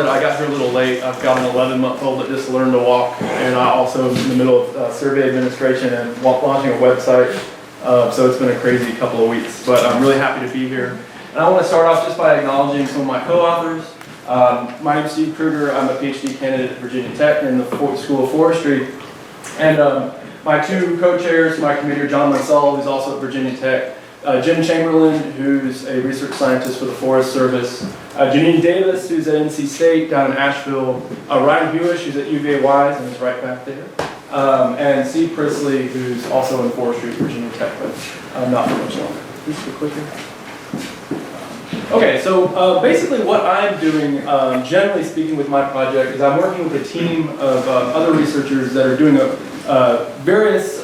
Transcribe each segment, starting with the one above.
I got here a little late. I've got an 11-month-old that just learned to walk, and I also am in the middle of survey administration and launching a website. So it's been a crazy couple of weeks, but I'm really happy to be here. And I want to start off just by acknowledging some of my co-authors. My name is Steve Kruger. I'm a PhD candidate at Virginia Tech in the School of Forestry. And my two co-chairs to my committee are John Munsell, who's also at Virginia Tech, Jim Chamberlain, who's a research scientist for the Forest Service, Jeanine Davis, who's at NC State down in Asheville, Ryan Huish, who's at UVA Wise and is right back there, and Steve Prisley, who's also in forestry at Virginia Tech, but not for much longer. This is the clicker. Okay, so basically what I'm doing, generally speaking with my project, is I'm working with a team of other researchers that are doing various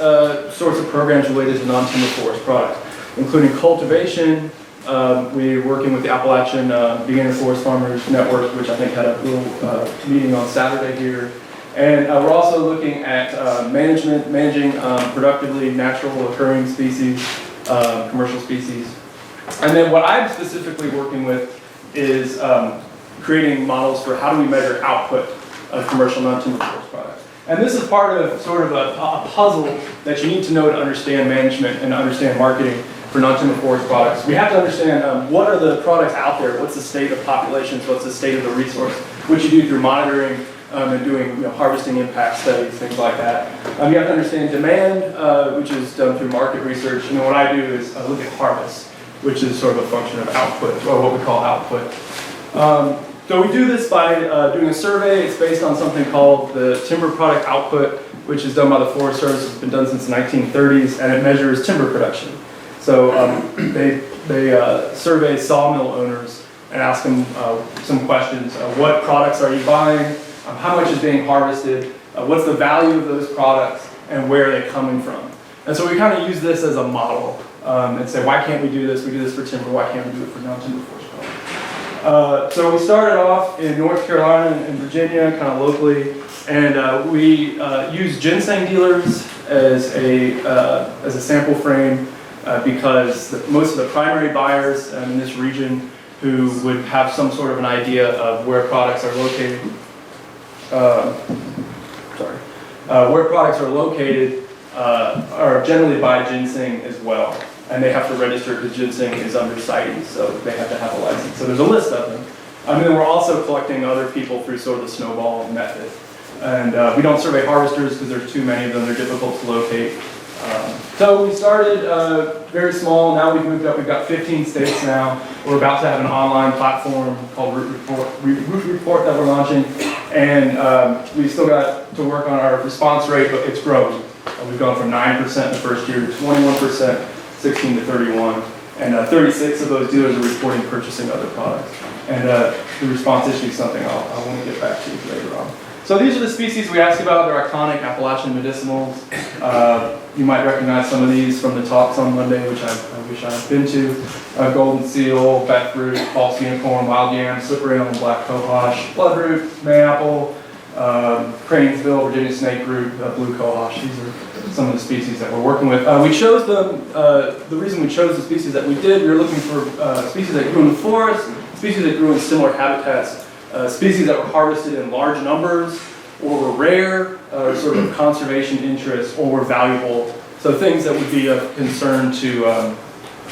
sorts of programs related to non-timber forest products, including cultivation. We're working with the Appalachian Beginner Forest Farmers Network, which I think had a little meeting on Saturday here. And we're also looking at managing productively natural occurring species, commercial species. And then what I'm specifically working with is creating models for how do we measure output of commercial non-timber forest products. And this is part of sort of a puzzle that you need to know to understand management and understand marketing for non-timber forest products. We have to understand what are the products out there, what's the state of populations, what's the state of the resource, which you do through monitoring and doing harvesting impact studies, things like that. You have to understand demand, which is done through market research. And then what I do is look at harvest, which is sort of a function of output, or what we call output. So we do this by doing a survey. It's based on something called the Timber Product Output, which is done by the Forest Service. It's been done since the 1930s, and it measures timber production. So they survey sawmill owners and ask them some questions. What products are you buying? How much is being harvested? What's the value of those products? And where are they coming from? And so we kind of use this as a model and say, why can't we do this? We do this for timber. Why can't we do it for non-timber forest products? So we started off in North Carolina and Virginia, kind of locally, and we use ginseng dealers as a sample frame. Because most of the primary buyers in this region who would have some sort of an idea of where products are located, are generally buy ginseng as well. And they have to register because ginseng is under CITES, so they have to have a license. So there's a list of them. And then we're also collecting other people through sort of the snowball method. And we don't survey harvesters because there's too many of them. They're difficult to locate. So we started very small. Now we've moved up. We've got 15 states now. We're about to have an online platform called Root Report that we're launching. And we still got to work on our response rate, but it's growing. We've gone from 9% in the first year to 21%, 16 to 31. And 36 of those dealers are reporting purchasing other products. And the response issue is something I want to get back to later on. So these are the species we asked about. They're iconic Appalachian medicinals. You might recognize some of these from the talks on Monday, which I wish I had been to. Golden seal, beckroot, false unicorn, wild yam, slippery elm, black cohosh, bloodroot, mayapple, cranesbill, Virginia snakeroot, blue cohosh. These are some of the species that we're working with. We chose them, the reason we chose the species that we did, we were looking for species that grew in the forest, species that grew in similar habitats, species that were harvested in large numbers, or were rare, or sort of conservation interest, or were valuable. So things that would be of concern to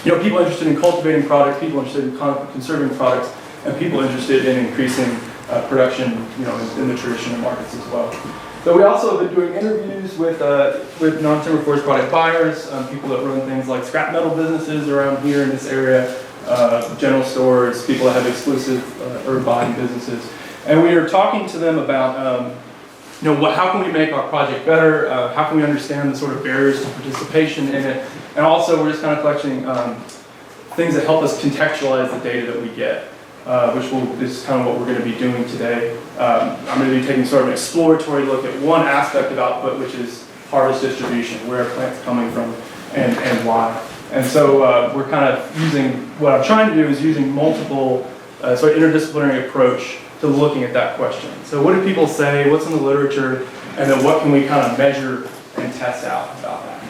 people interested in cultivating products, people interested in conserving products, and people interested in increasing production, in the traditional markets as well. So we also have been doing interviews with non-timber forest product buyers, people that run things like scrap metal businesses around here in this area, general stores, people that have exclusive herb buying businesses. And we are talking to them about how can we make our project better, how can we understand the sort of barriers to participation in it, and also we're just kind of collecting things that help us contextualize the data that we get, which is kind of what we're going to be doing today. I'm going to be taking sort of an exploratory look at one aspect of output, which is harvest distribution, where are plants coming from and why. And so we're kind of what I'm trying to do is using multiple, sort of interdisciplinary approach to looking at that question. So what do people say, what's in the literature, and then what can we kind of measure and test out about that?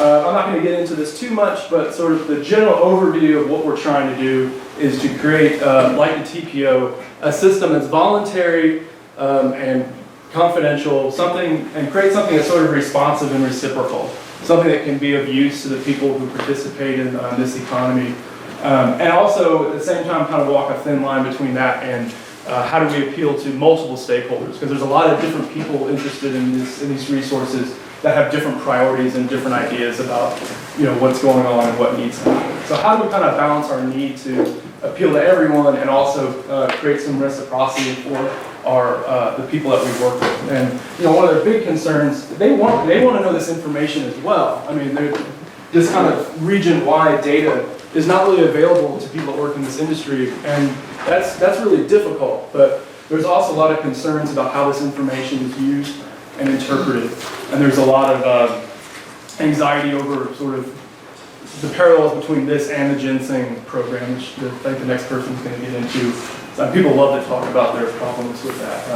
I'm not going to get into this too much, but sort of the general overview of what we're trying to do is to create, like the TPO, a system that's voluntary and confidential, and create something that's sort of responsive and reciprocal, something that can be of use to the people who participate in this economy. And also, at the same time, kind of walk a thin line between that and how do we appeal to multiple stakeholders? Because there's a lot of different people interested in these resources that have different priorities and different ideas about what's going on and what needs to happen. So how do we kind of balance our need to appeal to everyone and also create some reciprocity for the people that we work with? And one of their big concerns, they want to know this information as well. I mean, this kind of region-wide data is not really available to people that work in this industry, and that's really difficult. But there's also a lot of concerns about how this information is used and interpreted, and there's a lot of anxiety over sort of the parallels between this and the ginseng program, which I think the next person is going to get into. So people love to talk about their problems with that.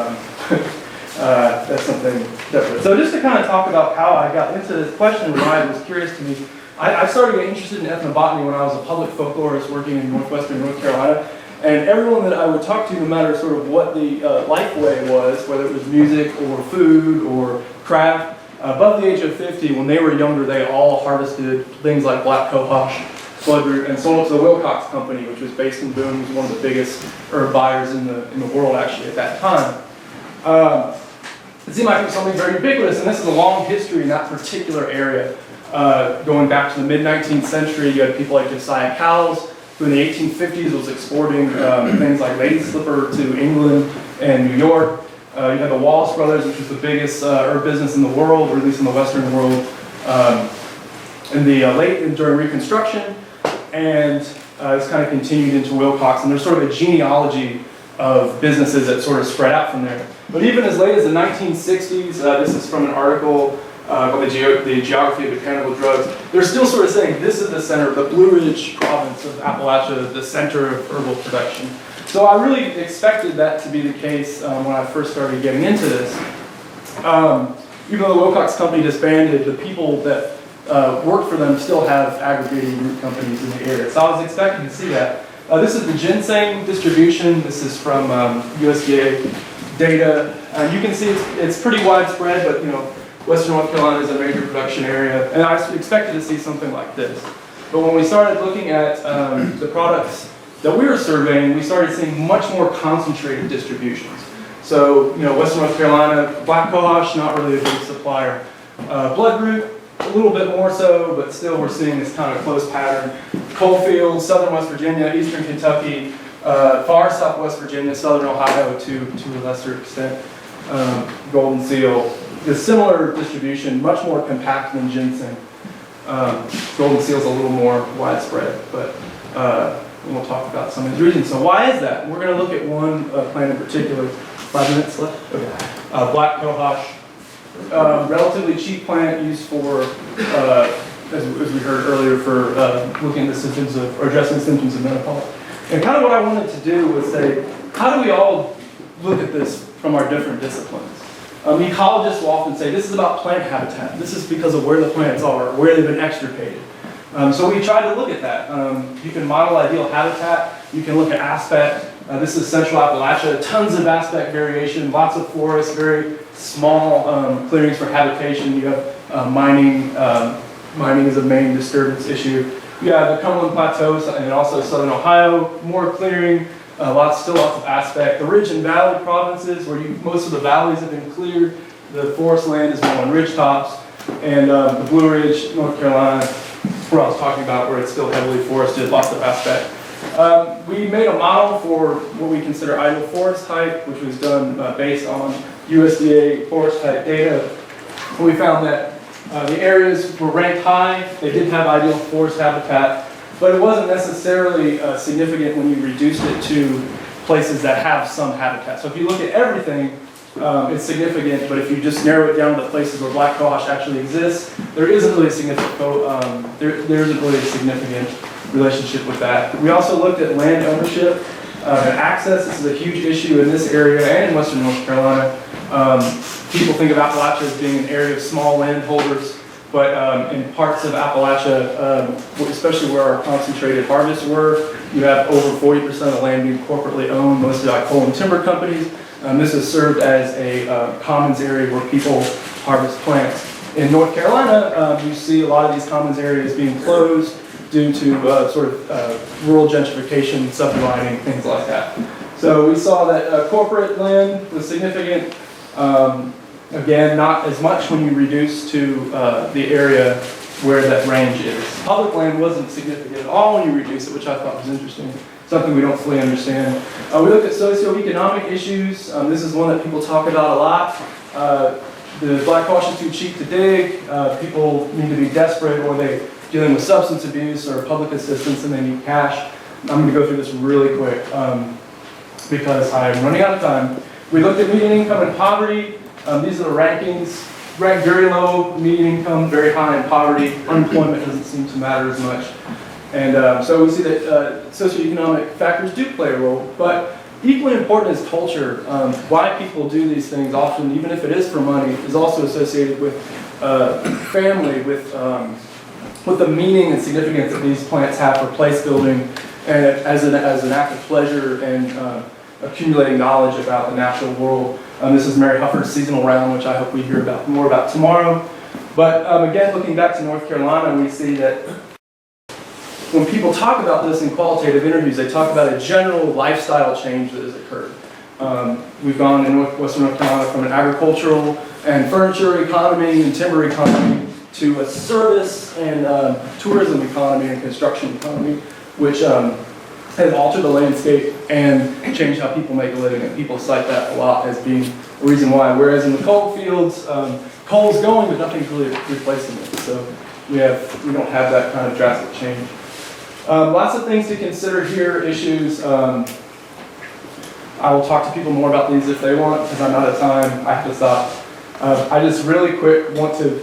That's something different. So just to kind of talk about how I got into this question, why it was curious to me, I started getting interested in ethnobotany when I was a public folklorist working in northwestern North Carolina. And everyone that I would talk to, no matter sort of what the life way was, whether it was music or food or craft, above the age of 50, when they were younger, they all harvested things like black cohosh, bloodroot, and sold it to the Wilcox Company, which was based in Boone, was one of the biggest herb buyers in the world actually at that time. It seemed like it was something very ubiquitous, and this is a long history in that particular area. Going back to the mid-19th century, you had people like Josiah Cowles, who in the 1850s was exporting things like lady slipper to England and New York. You had the Wallace brothers, which was the biggest herb business in the world, or at least in the Western world, in the during Reconstruction, and this kind of continued into Wilcox. And there's sort of a genealogy of businesses that sort of spread out from there. But even as late as the 1960s, this is from an article called the Geography of Botanical Drugs, they're still sort of saying this is the center, the Blue Ridge province of Appalachia, the center of herbal production. So I really expected that to be the case when I first started getting into this. Even though the Wilcox Company disbanded, the people that work for them still have aggregating root companies in the area. So I was expecting to see that. This is the Ginseng Distribution. This is from USDA data. You can see it's pretty widespread, but Western North Carolina is a major production area, and I expected to see something like this. But when we started looking at the products that we were surveying, we started seeing much more concentrated distributions. So, Western North Carolina, black cohosh, not really a big supplier. Bloodroot, a little bit more so, but still we're seeing this kind of close pattern. Coalfields, southern West Virginia, eastern Kentucky, far southwest Virginia, southern Ohio to a lesser extent. Golden seal. The similar distribution, much more compact than ginseng. Golden seal is a little more widespread, but we'll talk about some of these regions. So why is that? We're going to look at one plant in particular. 5 minutes left? Okay. Black cohosh. Relatively cheap plant used for, as we heard earlier, for looking at the symptoms of, or addressing the symptoms of menopause. And kind of what I wanted to do was say, how do we all look at this from our different disciplines? Ecologists will often say, this is about plant habitat. This is because of where the plants are, where they've been extirpated. So we tried to look at that. You can model ideal habitat. You can look at aspect. This is Central Appalachia. Tons of aspect variation, lots of forests, very small clearings for habitation. You have mining. Mining is a main disturbance issue. You have the Cumberland Plateaus and also Southern Ohio, more clearing. Still lots of aspect. The ridge and valley provinces, where most of the valleys have been cleared. The forest land is more on ridge tops. And the Blue Ridge, North Carolina, where I was talking about, where it's still heavily forested, lots of aspect. We made a model for what we consider ideal forest type, which was done based on USDA forest type data. We found that the areas were ranked high. They did have ideal forest habitat, but it wasn't necessarily significant when you reduced it to places that have some habitat. So if you look at everything, it's significant, but if you just narrow it down to places where black cohosh actually exists, there isn't really a significant, relationship with that. We also looked at land ownership and access. This is a huge issue in this area and in Western North Carolina. People think of Appalachia as being an area of small landholders. but in parts of Appalachia, especially where our concentrated harvests were, you have over 40% of the land being corporately owned, mostly by coal and timber companies. This has served as a commons area where people harvest plants. In North Carolina, you see a lot of these commons areas being closed due to sort of rural gentrification, subdividing, things like that. So we saw that corporate land was significant. Again, not as much when you reduce to the area where that range is. Public land wasn't significant at all when you reduce it, which I thought was interesting. Something we don't fully understand. We looked at socio-economic issues. This is one that people talk about a lot. The black wash is too cheap to dig. People need to be desperate, or they're dealing with substance abuse or public assistance and they need cash. I'm going to go through this really quick because I'm running out of time. We looked at median income and poverty. These are the rankings. Ranked very low median income, very high in poverty. Unemployment doesn't seem to matter as much. And so we see that socioeconomic factors do play a role, but equally important is culture. Why people do these things often, even if it is for money, is also associated with family, with the meaning and significance that these plants have for place building, and as an act of pleasure and accumulating knowledge about the natural world. This is Mary Huffer's seasonal round, which I hope we hear more about tomorrow. But again, looking back to North Carolina, we see that when people talk about this in qualitative interviews, they talk about a general lifestyle change that has occurred. We've gone in Western North Carolina from an agricultural and furniture economy and timber economy to a service and tourism economy and construction economy, which has altered the landscape and changed how people make a living. And people cite that a lot as being a reason why. Whereas in the coal fields, coal's going, but nothing's really replacing it. So we don't have that kind of drastic change. Lots of things to consider here, issues. I will talk to people more about these if they want, because I'm out of time. I have to stop. I just really quick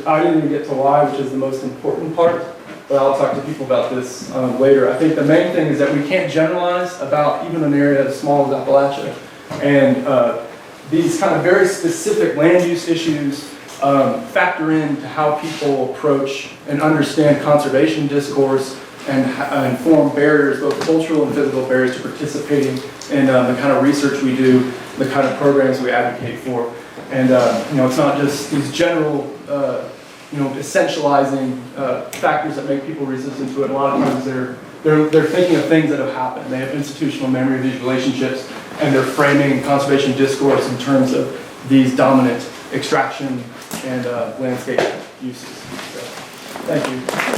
I didn't even get to why, which is the most important part, but I'll talk to people about this later. I think the main thing is that we can't generalize about even an area as small as Appalachia. And these kind of very specific land use issues factor into how people approach and understand conservation discourse and form barriers, both cultural and physical barriers, to participating in the kind of research we do, the kind of programs we advocate for. And it's not just these general, essentializing factors that make people resistant to it. A lot of times they're thinking of things that have happened. They have institutional memory of these relationships, and they're framing conservation discourse in terms of these dominant extraction and landscape uses. So, thank you.